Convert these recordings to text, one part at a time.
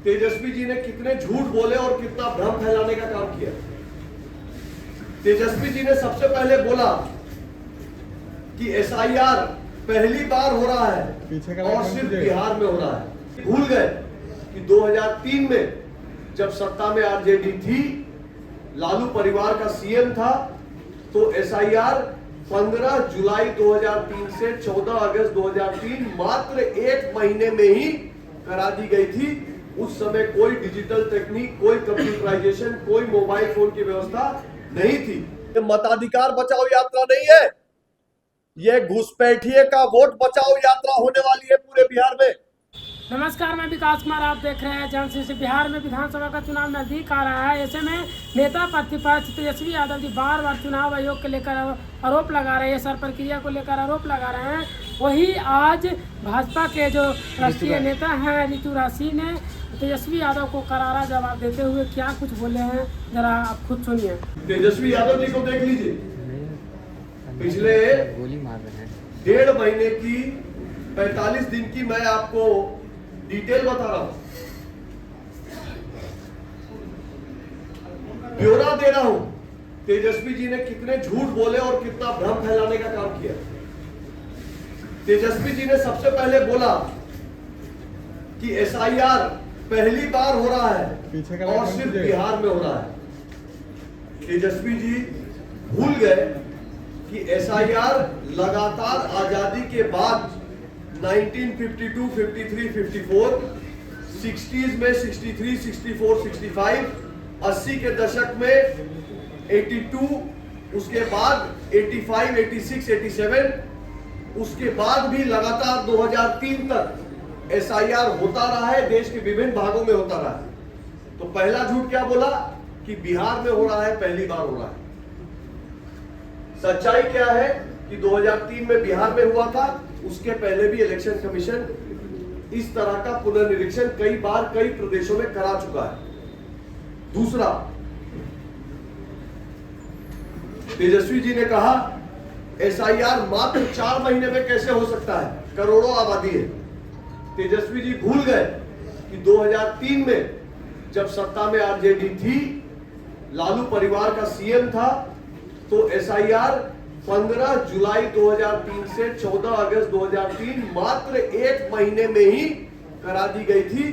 तेजस्वी जी ने कितने झूठ बोले और कितना भ्रम फैलाने का काम किया। तेजस्वी जी ने सबसे पहले बोला कि एसआईआर पहली बार हो रहा है और सिर्फ बिहार में हो रहा है। भूल गए कि 2003 में जब सत्ता में आरजेडी थी, लालू परिवार का सीएम था, तो एसआईआर 15 जुलाई 2003 से 14 अगस्त 2003 मात्र एक महीने में ही करा दी गई थी। उस समय कोई डिजिटल तकनीक, कोई कंप्यूटराइजेशन, कोई मोबाइल फोन की व्यवस्था नहीं थी। मताधिकार बचाओ यात्रा नहीं है, यह घुसपैठिए का वोट बचाओ यात्रा होने वाली है पूरे बिहार में। नमस्कार, मैं विकास कुमार, आप देख रहे हैं जन से। बिहार में विधानसभा का चुनाव नजदीक आ रहा है। ऐसे में नेता प्रतिपक्ष तेजस्वी यादव जी बार बार चुनाव आयोग को लेकर आरोप लगा रहे हैं, सर प्रक्रिया को लेकर आरोप लगा रहे हैं। वही आज भाजपा के जो राष्ट्रीय नेता हैं ऋतु राशि ने तेजस्वी यादव को करारा जवाब देते हुए क्या कुछ बोले हैं, जरा आप खुद सुनिए। तेजस्वी यादव जी को देख लीजिए, पिछले डेढ़ महीने की 45 दिन की मैं आपको डिटेल बता रहा हूं, ब्यौरा दे रहा हूं। तेजस्वी जी ने कितने झूठ बोले और कितना भ्रम फैलाने का काम किया। तेजस्वी जी ने सबसे पहले बोला कि एसआईआर पहली बार हो रहा है और सिर्फ बिहार में हो रहा है। तेजस्वी जी भूल गए कि एसआईआर लगातार आजादी के बाद 1952, 53, 54, 60s में 63, 64, 65, 80 के दशक में 82, उसके बाद 85, 86, 87, उसके बाद भी लगातार 2003 तक एसआईआर होता रहा है, देश के विभिन्न भागों में होता रहा है। तो पहला झूठ क्या बोला कि बिहार में हो रहा है, पहली बार हो रहा है। सच्चाई क्या है कि 2003 में बिहार में हुआ था, उसके पहले भी इलेक्शन कमीशन इस तरह का पुनर्निरीक्षण कई बार कई प्रदेशों में करा चुका है। दूसरा, तेजस्वी जी ने कहा एसआईआर मात्र 4 महीने में कैसे हो सकता है, करोड़ों आबादी है। तेजस्वी जी भूल गए कि 2003 में जब सत्ता में आरजेडी थी, लालू परिवार का सीएम था, तो एसआईआर 15 जुलाई 2003 से 14 अगस्त 2003 मात्र एक महीने में ही करा दी गई थी।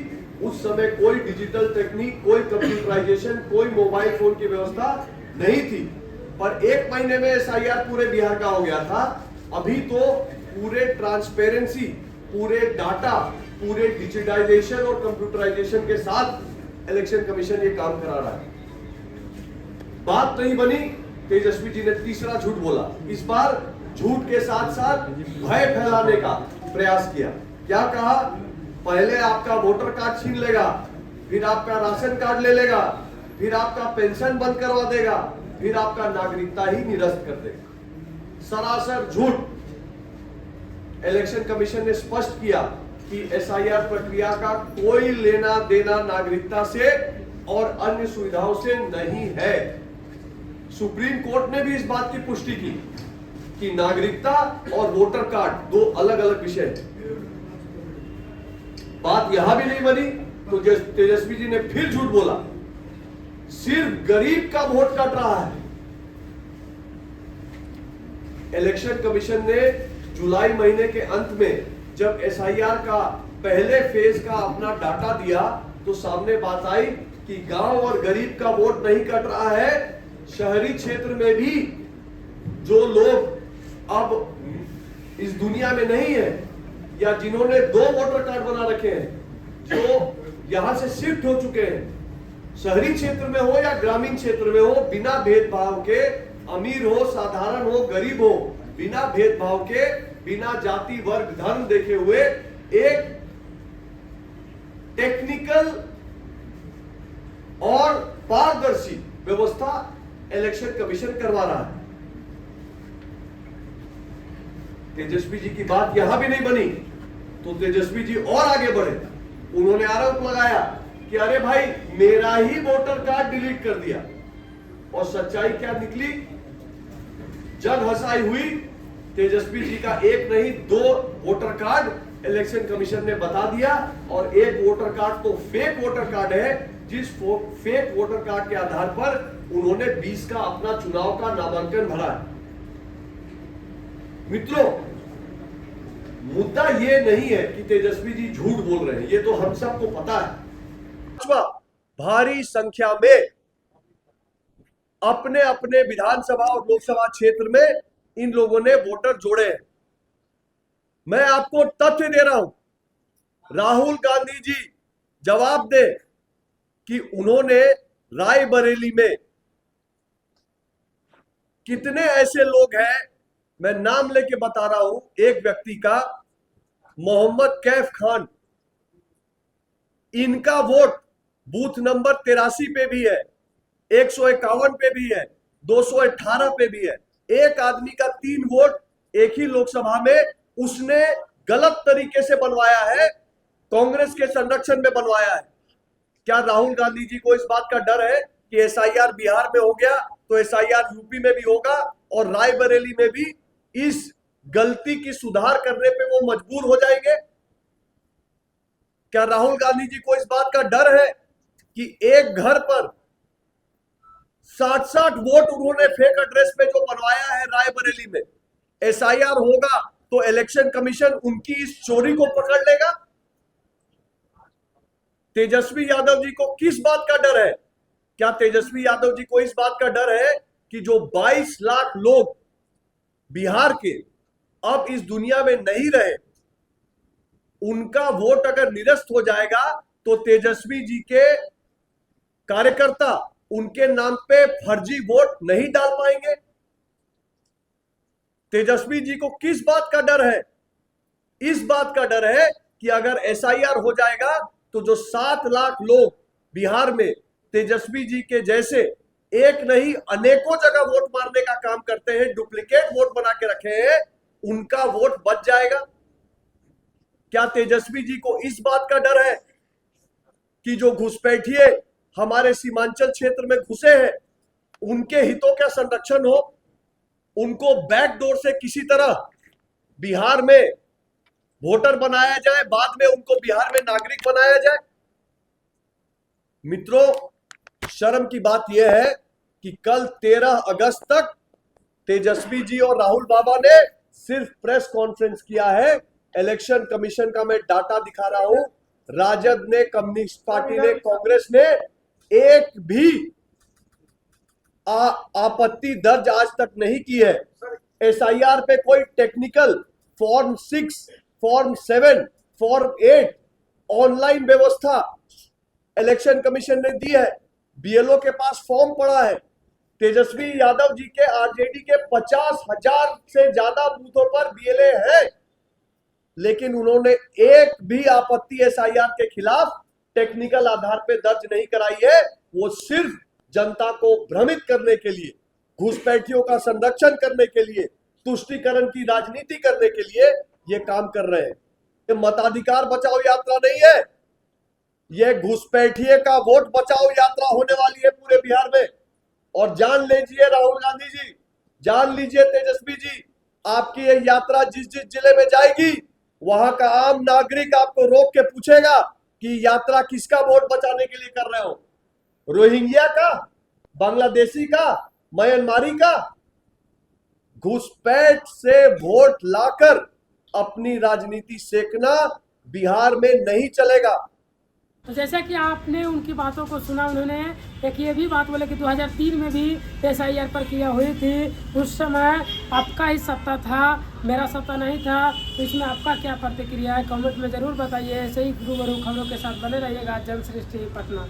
उस समय कोई डिजिटल तकनीक, कोई कंप्यूटराइजेशन, कोई मोबाइल फोन की व्यवस्था नहीं थी, पर एक महीने में एसआईआर पूरे बिहार का हो गया था। अभी तो पूरे ट्रांसपेरेंसी, पूरे डाटा, पूरे डिजिटाइजेशन और कंप्यूटराइजेशन के साथ इलेक्शन कमीशन ये काम करा रहा है। बात नहीं बनी, तेजस्वी जी ने तीसरा झूठ बोला। इस बार झूठ के साथ साथ भय फैलाने का प्रयास किया। क्या कहा, पहले आपका वोटर कार्ड छीन लेगा, फिर आपका राशन कार्ड ले लेगा, फिर आपका पेंशन बंद करवा देगा, फिर आपका नागरिकता ही निरस्त कर देगा। सरासर झूठ। इलेक्शन कमीशन ने स्पष्ट किया कि एसआईआर प्रक्रिया का कोई लेना देना नागरिकता से और अन्य सुविधाओं से नहीं है। सुप्रीम कोर्ट ने भी इस बात की पुष्टि की कि नागरिकता और वोटर कार्ड दो अलग अलग विषय हैं। बात यहां भी नहीं बनी तो तेजस्वी जी ने फिर झूठ बोला, सिर्फ गरीब का वोट कट रहा है। इलेक्शन कमीशन ने जुलाई महीने के अंत में जब एसआईआर का पहले फेज का अपना डाटा दिया, तो सामने बात आई कि गांव और गरीब का वोट नहीं कट रहा है। शहरी क्षेत्र में भी जो लोग अब इस दुनिया में नहीं है या जिन्होंने 2 वोटर कार्ड बना रखे हैं, जो यहां से शिफ्ट हो चुके हैं, शहरी क्षेत्र में हो या ग्रामीण क्षेत्र में हो, बिना भेदभाव के, अमीर हो, साधारण हो, गरीब हो, बिना भेदभाव के, बिना जाति वर्ग धर्म देखे हुए एक टेक्निकल और पारदर्शी व्यवस्था इलेक्शन कमीशन करवा रहा है। तेजस्वी जी की बात यहां भी नहीं बनी तो तेजस्वी जी और आगे बढ़े। उन्होंने आरोप लगाया कि अरे भाई, मेरा ही वोटर कार्ड डिलीट कर दिया। और सच्चाई क्या निकली, जग हंसाई हुई। तेजस्वी जी का एक नहीं 2 वोटर कार्ड इलेक्शन कमीशन ने बता दिया। और एक वोटर कार्ड तो फेक वोटर कार्ड है, जिस फेक वोटर कार्ड के आधार पर उन्होंने 20 का अपना चुनाव का नामांकन भरा है। मित्रों, मुद्दा ये नहीं है कि तेजस्वी जी झूठ बोल रहे हैं, ये तो हम सबको पता है। भारी संख्या में अपने अपने विधानसभा और लोकसभा क्षेत्र में इन लोगों ने वोटर जोड़े हैं। मैं आपको तथ्य दे रहा हूं, राहुल गांधी जी जवाब दे कि उन्होंने रायबरेली में कितने ऐसे लोग हैं, मैं नाम लेके बता रहा हूं, एक व्यक्ति का, मोहम्मद कैफ खान, इनका वोट बूथ नंबर 83 पे भी है, 151 पे भी है, 218 पे भी है। एक आदमी का 3 वोट एक ही लोकसभा में उसने गलत तरीके से बनवाया है, कांग्रेस के संरक्षण में बनवाया है। क्या राहुल गांधी जी को इस बात का डर है कि एसआईआर बिहार में हो गया तो एसआईआर यूपी में भी होगा और रायबरेली में भी इस गलती की सुधार करने पे वो मजबूर हो जाएंगे? क्या राहुल गांधी जी को इस बात का डर है कि एक घर पर 60-60 वोट उन्होंने फेक एड्रेस पे जो बनवाया है रायबरेली में, एसआईआर होगा तो इलेक्शन कमीशन उनकी इस चोरी को पकड़ लेगा? तेजस्वी यादव जी को किस बात का डर है? क्या तेजस्वी यादव जी को इस बात का डर है कि जो 22 लाख लोग बिहार के अब इस दुनिया में नहीं रहे, उनका वोट अगर निरस्त हो जाएगा तो तेजस्वी जी के कार्यकर्ता उनके नाम पे फर्जी वोट नहीं डाल पाएंगे? तेजस्वी जी को किस बात का डर है? इस बात का डर है कि अगर एसआईआर हो जाएगा तो जो 7 लाख लोग बिहार में तेजस्वी जी के जैसे एक नहीं अनेकों जगह वोट मारने का काम करते हैं, डुप्लीकेट वोट बना के रखे हैं, उनका वोट बच जाएगा। क्या तेजस्वी जी को इस बात का डर है कि जो घुसपैठिए हमारे सीमांचल क्षेत्र में घुसे हैं, उनके हितों का संरक्षण हो, उनको बैकडोर से किसी तरह बिहार में वोटर बनाया जाए, बाद में उनको बिहार में नागरिक बनाया जाए? मित्रों, शर्म की बात यह है कि कल 13 अगस्त तक तेजस्वी जी और राहुल बाबा ने सिर्फ प्रेस कॉन्फ्रेंस किया है। इलेक्शन कमीशन का मैं डाटा दिखा रहा हूं, राजद ने, कम्युनिस्ट पार्टी ने, कांग्रेस ने एक भी आपत्ति दर्ज आज तक नहीं की है। एसआईआर पे कोई technical form 6, form 7, form 8 online व्यवस्था इलेक्शन कमीशन ने दी है। बीएलओ के पास फॉर्म पड़ा है। तेजस्वी यादव जी के आरजेडी के 50,000 से ज्यादा बूथों पर बीएलए है, लेकिन उन्होंने एक भी आपत्ति एसआईआर के खिलाफ टेक्निकल आधार पे दर्ज नहीं कराई है। वो सिर्फ जनता को भ्रमित करने के लिए, घुसपैठियों का संरक्षण करने के लिए, तुष्टीकरण की राजनीति करने के लिए ये काम कर रहे हैं। ये मताधिकार बचाओ यात्रा नहीं है, ये घुसपैठिए का वोट बचाओ यात्रा होने वाली है पूरे बिहार में। और जान लीजिए राहुल गांधी जी, जान लीजिए तेजस्वी जी, आपकी ये यात्रा जिस जिस जिले में जाएगी, वहां का आम नागरिक आपको रोक के पूछेगा कि यात्रा किसका वोट बचाने के लिए कर रहे हो, रोहिंग्या का, बांग्लादेशी का, म्यांमारी का? घुसपैठ से वोट लाकर अपनी राजनीति सेकना बिहार में नहीं चलेगा। तो जैसा कि आपने उनकी बातों को सुना, उन्होंने एक ये भी बात बोले कि 2003 में भी एसआईआर प्रक्रिया हुई थी, उस समय आपका ही सत्ता था, मेरा सत्ता नहीं था। तो इसमें आपका क्या प्रतिक्रिया है, कमेंट में ज़रूर बताइए। ऐसे ही रूबरू खबरों के साथ बने रहिएगा जनश्रेष्ठ टीवी पटना।